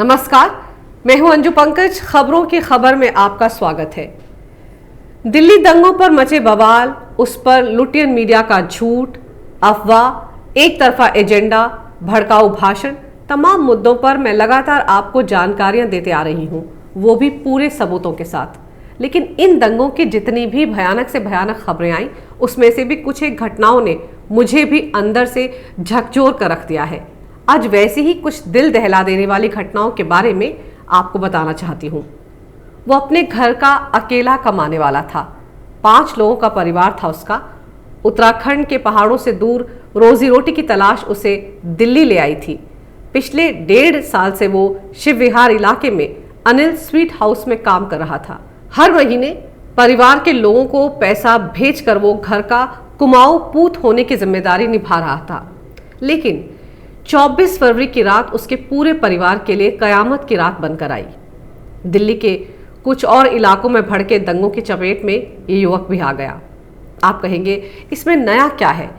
नमस्कार, मैं हूं अंजू पंकज। खबरों की खबर में आपका स्वागत है। दिल्ली दंगों पर मचे बवाल, उस पर लुटियन मीडिया का झूठ, अफवाह, एक तरफा एजेंडा, भड़काऊ भाषण, तमाम मुद्दों पर मैं लगातार आपको जानकारियां देते आ रही हूं, वो भी पूरे सबूतों के साथ। लेकिन इन दंगों की जितनी भी भयानक से भयानक खबरें आई, उसमें से भी कुछ एक घटनाओं ने मुझे भी अंदर से झकझोर कर रख दिया है। आज वैसे ही कुछ दिल दहला देने वाली घटनाओं के बारे में आपको बताना चाहती हूँ। वो अपने घर का अकेला कमाने वाला था। 5 लोगों का परिवार था उसका। उत्तराखंड के पहाड़ों से दूर रोजी रोटी की तलाश उसे दिल्ली ले आई थी। पिछले 1.5 साल से वो शिव विहार इलाके में अनिल स्वीट हाउस में काम कर रहा था। हर महीने परिवार के लोगों को पैसा भेजकर वो घर का कुमाऊं पूत होने की जिम्मेदारी निभा रहा था। लेकिन 24 फरवरी की रात उसके पूरे परिवार के लिए कयामत की रात बनकर आई। दिल्ली के कुछ और इलाकों में भड़के दंगों की चपेट में ये युवक भी आ गया। आप कहेंगे इसमें नया क्या है?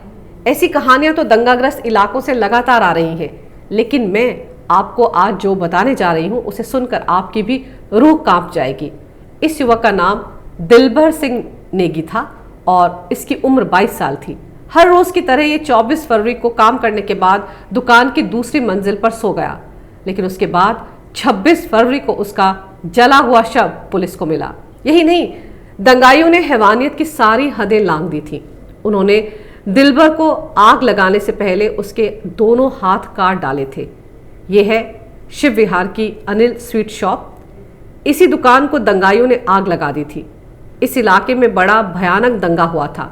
ऐसी कहानियां तो दंगाग्रस्त इलाकों से लगातार आ रही हैं, लेकिन मैं आपको आज जो बताने जा रही हूं उसे सुनकर आपकी भी रूह कांप जाएगी। इस युवक का नाम दिलबर सिंह नेगी था और इसकी उम्र 22 साल थी। हर रोज की तरह ये 24 फरवरी को काम करने के बाद दुकान की दूसरी मंजिल पर सो गया। लेकिन उसके बाद 26 फरवरी को उसका जला हुआ शव पुलिस को मिला। यही नहीं, दंगाइयों ने हैवानियत की सारी हदें लांघ दी थी। उन्होंने दिलबर को आग लगाने से पहले उसके दोनों हाथ काट डाले थे। ये है शिव विहार की अनिल स्वीट शॉप। इसी दुकान को दंगाइयों ने आग लगा दी थी। इस इलाके में बड़ा भयानक दंगा हुआ था।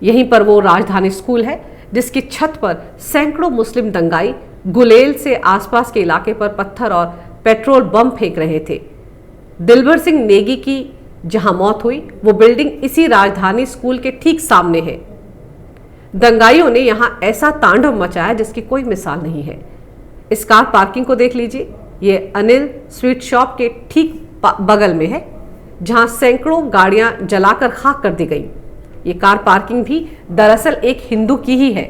यहीं पर वो राजधानी स्कूल है जिसकी छत पर सैकड़ों मुस्लिम दंगाई गुलेल से आसपास के इलाके पर पत्थर और पेट्रोल बम फेंक रहे थे। दिलबर सिंह नेगी की जहां मौत हुई वो बिल्डिंग इसी राजधानी स्कूल के ठीक सामने है। दंगाइयों ने यहां ऐसा तांडव मचाया जिसकी कोई मिसाल नहीं है। इस कार पार्किंग को देख लीजिए। ये अनिल स्वीट शॉप के ठीक बगल में है जहां सैकड़ों गाड़ियां जलाकर खाक कर दी गई। ये कार पार्किंग भी दरअसल एक हिंदू की ही है।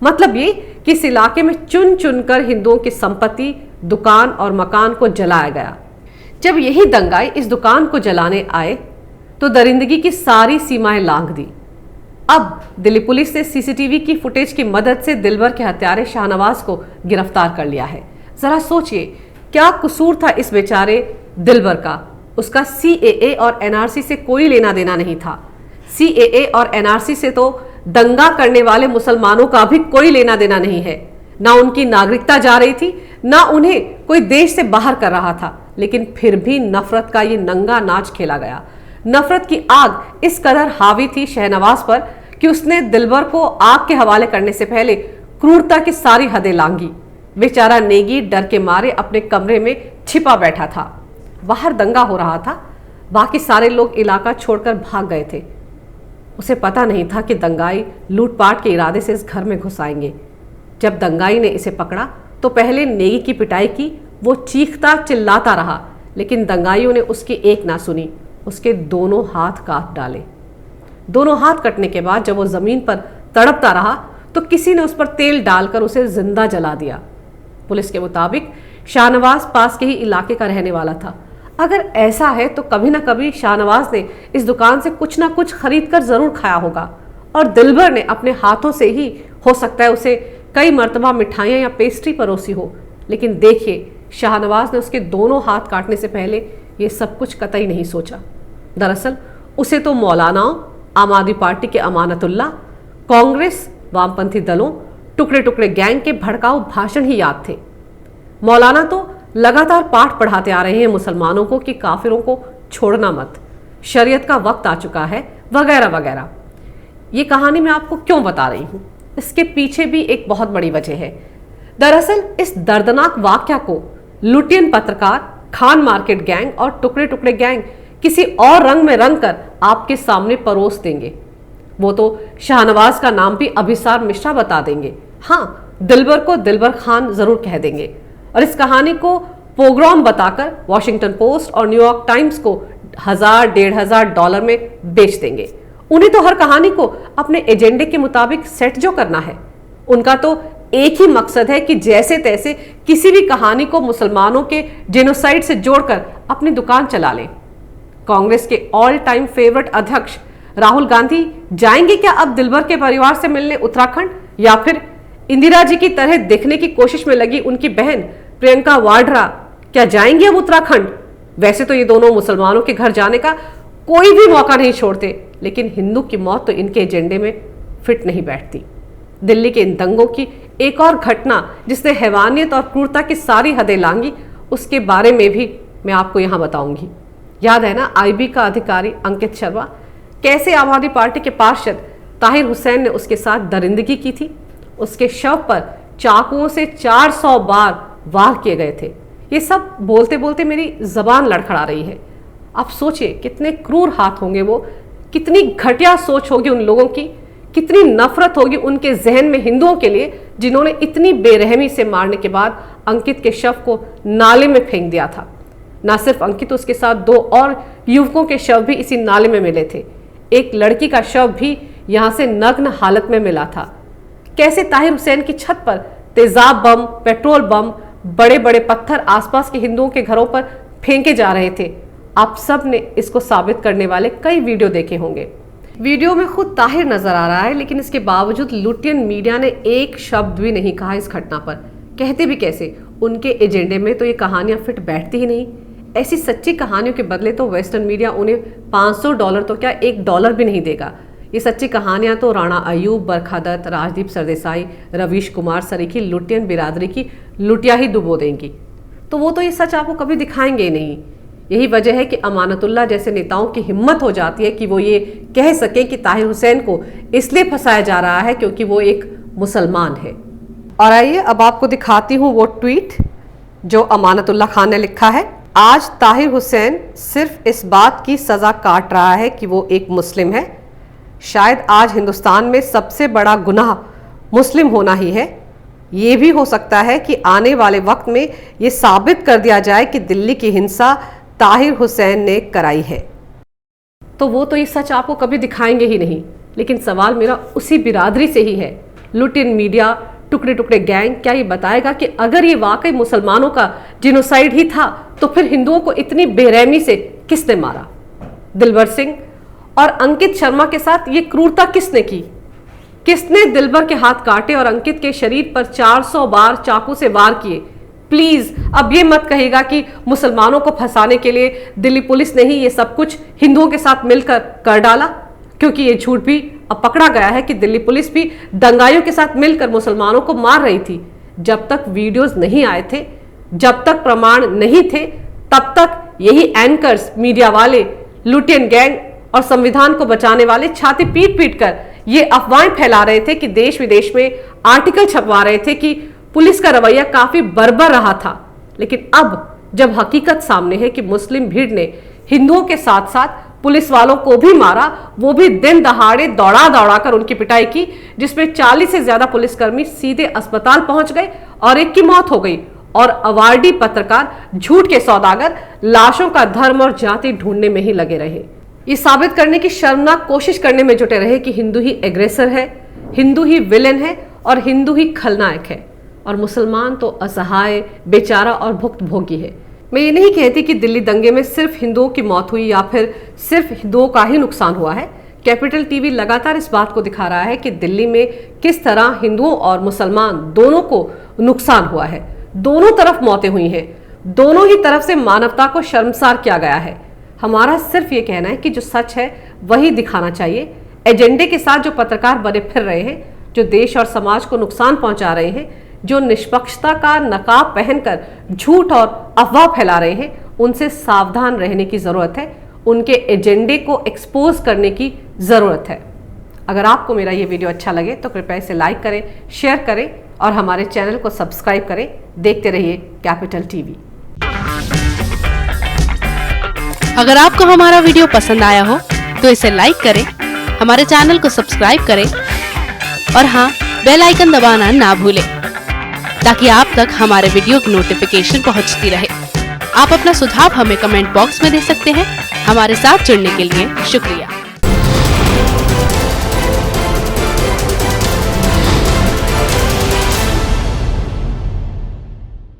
मतलब ये कि इस इलाके में चुन चुनकर हिंदुओं की संपत्ति, दुकान और मकान को जलाया गया। जब यही दंगाई इस दुकान को जलाने आए तो दरिंदगी की सारी सीमाएं लांघ दी। अब दिल्ली पुलिस ने सीसीटीवी की फुटेज की मदद से दिलबर के हत्यारे शाहनवाज को गिरफ्तार कर लिया है। जरा सोचिए क्या कसूर था इस बेचारे दिलबर का। उसका सीएए और एनआरसी से कोई लेना देना नहीं था। सीएए और एनआरसी से तो दंगा करने वाले मुसलमानों का भी कोई लेना देना नहीं है। ना उनकी नागरिकता जा रही थी, ना उन्हें कोई देश से बाहर कर रहा था। लेकिन फिर भी नफरत का ये नंगा नाच खेला गया। नफरत की आग इस कदर हावी थी शहनवाज पर कि उसने दिलबर को आग के हवाले करने से पहले क्रूरता की सारी हदें लांघी। बेचारा नेगी डर के मारे अपने कमरे में छिपा बैठा था। बाहर दंगा हो रहा था। बाकी सारे लोग इलाका छोड़कर भाग गए थे। उसे पता नहीं था कि दंगाई लूटपाट के इरादे से इस घर में घुस आएंगे। जब दंगाई ने इसे पकड़ा तो पहले नेगी की पिटाई की। वो चीखता चिल्लाता रहा, लेकिन दंगाइयों ने उसकी एक ना सुनी। उसके दोनों हाथ काट डाले। दोनों हाथ कटने के बाद जब वो जमीन पर तड़पता रहा तो किसी ने उस पर तेल डालकर उसे जिंदा जला दिया। पुलिस के मुताबिक शाहनवाज पास के ही इलाके का रहने वाला था। अगर ऐसा है तो कभी ना कभी शाहनवाज ने इस दुकान से कुछ ना कुछ खरीद कर जरूर खाया होगा और दिलबर ने अपने हाथों से ही हो सकता है उसे कई मर्तबा मिठाइयाँ या पेस्ट्री परोसी हो। लेकिन देखिए, शाहनवाज ने उसके दोनों हाथ काटने से पहले ये सब कुछ कतई नहीं सोचा। दरअसल उसे तो मौलानाओं, आम आदमी पार्टी के अमानतुल्लाह, कांग्रेस, वामपंथी दलों, टुकड़े टुकड़े गैंग के भड़काऊ भाषण ही याद थे। मौलाना तो लगातार पाठ पढ़ाते आ रहे हैं मुसलमानों को कि काफिरों को छोड़ना मत, शरीयत का वक्त आ चुका है, वगैरह वगैरह। ये कहानी मैं आपको क्यों बता रही हूँ, इसके पीछे भी एक बहुत बड़ी वजह है। दरअसल इस दर्दनाक वाकया को लुटियन पत्रकार, खान मार्केट गैंग और टुकड़े टुकड़े गैंग किसी और रंग में रंग कर आपके सामने परोस देंगे। वो तो शाहनवाज का नाम भी अभिसार मिश्रा बता देंगे। हाँ, दिलबर को दिलबर खान जरूर कह देंगे और इस कहानी को पोग्राम बताकर वॉशिंगटन पोस्ट और न्यूयॉर्क टाइम्स को $1,000-1,500 में बेच देंगे। उन्हें तो हर कहानी को अपने एजेंडे के मुताबिक सेट जो करना है। उनका तो एक ही मकसद है कि जैसे तैसे किसी भी कहानी को मुसलमानों के जेनोसाइड से जोड़कर अपनी दुकान चला लें। कांग्रेस के ऑल टाइम फेवरेट अध्यक्ष राहुल गांधी जाएंगे क्या अब दिलबर के परिवार से मिलने उत्तराखंड, या फिर इंदिरा जी की तरह देखने की कोशिश में लगी उनकी बहन प्रियंका वाड्रा क्या जाएंगी अब उत्तराखंड? वैसे तो ये दोनों मुसलमानों के घर जाने का कोई भी मौका नहीं छोड़ते, लेकिन हिंदू की मौत तो इनके एजेंडे में फिट नहीं बैठती। दिल्ली के इन दंगों की एक और घटना जिसने हैवानियत और क्रूरता की सारी हदें लांगी, उसके बारे में भी मैं आपको यहां बताऊंगी। याद है ना आईबी का अधिकारी अंकित शर्मा, कैसे आम आदमी पार्टी के पार्षद ताहिर हुसैन ने उसके साथ दरिंदगी की थी। उसके शव पर चाकुओं से 400 बार वार किए गए थे। ये सब बोलते बोलते मेरी जबान लड़खड़ा रही है। आप सोचिए कितने क्रूर हाथ होंगे वो, कितनी घटिया सोच होगी उन लोगों की, कितनी नफरत होगी उनके जहन में हिंदुओं के लिए, जिन्होंने इतनी बेरहमी से मारने के बाद अंकित के शव को नाले में फेंक दिया था। ना सिर्फ अंकित, उसके साथ 2 और युवकों के शव भी इसी नाले में मिले थे। एक लड़की का शव भी यहां से नग्न हालत में मिला था। कैसे ताहिर हुसैन की छत पर तेजाब बम, पेट्रोल बम, बड़े बड़े पत्थर आसपास के हिंदुओं के घरों पर फेंके जा रहे थे। आप सब ने इसको साबित करने वाले कई वीडियो देखे होंगे। वीडियो में खुद ताहिर नजर आ रहा है, लेकिन इसके बावजूद लुटियन मीडिया ने एक शब्द भी नहीं कहा इस घटना पर। कहते भी कैसे, उनके एजेंडे में तो ये कहानियां फिट बैठती ही नहीं। ऐसी सच्ची कहानियों के बदले तो वेस्टर्न मीडिया उन्हें $500 तो क्या $1 भी नहीं देगा। ये सच्ची कहानियां तो राणा अयूब, बरखा दत्त, राजदीप सरदेसाई, रवीश कुमार सरीखी लुटियन बिरादरी की लुटिया ही डुबो देंगी। तो वो तो ये सच आपको कभी दिखाएंगे ही नहीं। यही वजह है कि अमानतुल्लाह जैसे नेताओं की हिम्मत हो जाती है कि वो ये कह सके कि ताहिर हुसैन को इसलिए फंसाया जा रहा है क्योंकि वो एक मुसलमान है। और आइए अब आपको दिखाती हूँ वो ट्वीट जो अमानतुल्लाह खान ने लिखा है। आज ताहिर हुसैन सिर्फ इस बात की सजा काट रहा है कि वो एक मुस्लिम है। शायद आज हिंदुस्तान में सबसे बड़ा गुनाह मुस्लिम होना ही है। ये भी हो सकता है कि आने वाले वक्त में ये साबित कर दिया जाए कि दिल्ली की हिंसा ताहिर हुसैन ने कराई है। तो वो तो ये सच आपको कभी दिखाएंगे ही नहीं। लेकिन सवाल मेरा उसी बिरादरी से ही है। लुटियन मीडिया, टुकड़े टुकड़े गैंग क्या ये बताएगा कि अगर ये वाकई मुसलमानों का जिनोसाइड ही था तो फिर हिंदुओं को इतनी बेरहमी से किसने मारा? दिलबर सिंह और अंकित शर्मा के साथ ये क्रूरता किसने की? किसने दिलबर के हाथ काटे और अंकित के शरीर पर 400 बार चाकू से वार किए? प्लीज अब ये मत कहिएगा कि मुसलमानों को फंसाने के लिए दिल्ली पुलिस ने ही ये सब कुछ हिंदुओं के साथ मिलकर कर डाला, क्योंकि ये झूठ भी अब पकड़ा गया है कि दिल्ली पुलिस भी दंगाइयों के साथ मिलकर मुसलमानों को मार रही थी। जब तक वीडियोस नहीं आए थे, जब तक प्रमाण नहीं थे, तब तक यही एंकर्स, मीडिया वाले, लुटियन गैंग और संविधान को बचाने वाले छाती पीट पीट कर ये अफवाहें फैला रहे थे कि देश विदेश में आर्टिकल छपवा रहे थे कि पुलिस का रवैया काफी बर्बर रहा था। लेकिन अब जब हकीकत सामने है कि मुस्लिम भीड़ ने हिंदुओं के साथ साथ पुलिस वालों को भी मारा, वो भी दिन दहाड़े दौड़ा दौड़ा कर उनकी पिटाई की, जिसमें 40 से ज्यादा पुलिसकर्मी सीधे अस्पताल पहुंच गए और एक की मौत हो गई और अवार्डी पत्रकार, झूठ के सौदागर लाशों का धर्म और जाति ढूंढने में ही लगे रहे। ये साबित करने की शर्मनाक कोशिश करने में जुटे रहे कि हिंदू ही एग्रेसर है, हिंदू ही विलेन है और हिंदू ही खलनायक है और मुसलमान तो असहाय, बेचारा और भुक्तभोगी है। मैं ये नहीं कहती कि दिल्ली दंगे में सिर्फ हिंदुओं की मौत हुई या फिर सिर्फ हिंदुओं का ही नुकसान हुआ है। कैपिटल टीवी लगातार इस बात को दिखा रहा है कि दिल्ली में किस तरह हिंदुओं और मुसलमान दोनों को नुकसान हुआ है। दोनों तरफ मौतें हुई हैं, दोनों ही तरफ से मानवता को शर्मसार किया गया है। हमारा सिर्फ ये कहना है कि जो सच है वही दिखाना चाहिए। एजेंडे के साथ जो पत्रकार बने फिर रहे हैं, जो देश और समाज को नुकसान पहुंचा रहे हैं, जो निष्पक्षता का नकाब पहनकर झूठ और अफवाह फैला रहे हैं, उनसे सावधान रहने की जरूरत है। उनके एजेंडे को एक्सपोज करने की जरूरत है। अगर आपको मेरा ये वीडियो अच्छा लगे तो कृपया इसे लाइक करें, शेयर करें और हमारे चैनल को सब्सक्राइब करें। देखते रहिए कैपिटल टीवी। अगर आपको हमारा वीडियो पसंद आया हो तो इसे लाइक करें, हमारे चैनल को सब्सक्राइब करें और हाँ, बेल आइकन दबाना ना भूलें ताकि आप तक हमारे वीडियो की नोटिफिकेशन पहुंचती रहे। आप अपना सुझाव हमें कमेंट बॉक्स में दे सकते हैं। हमारे साथ जुड़ने के लिए शुक्रिया।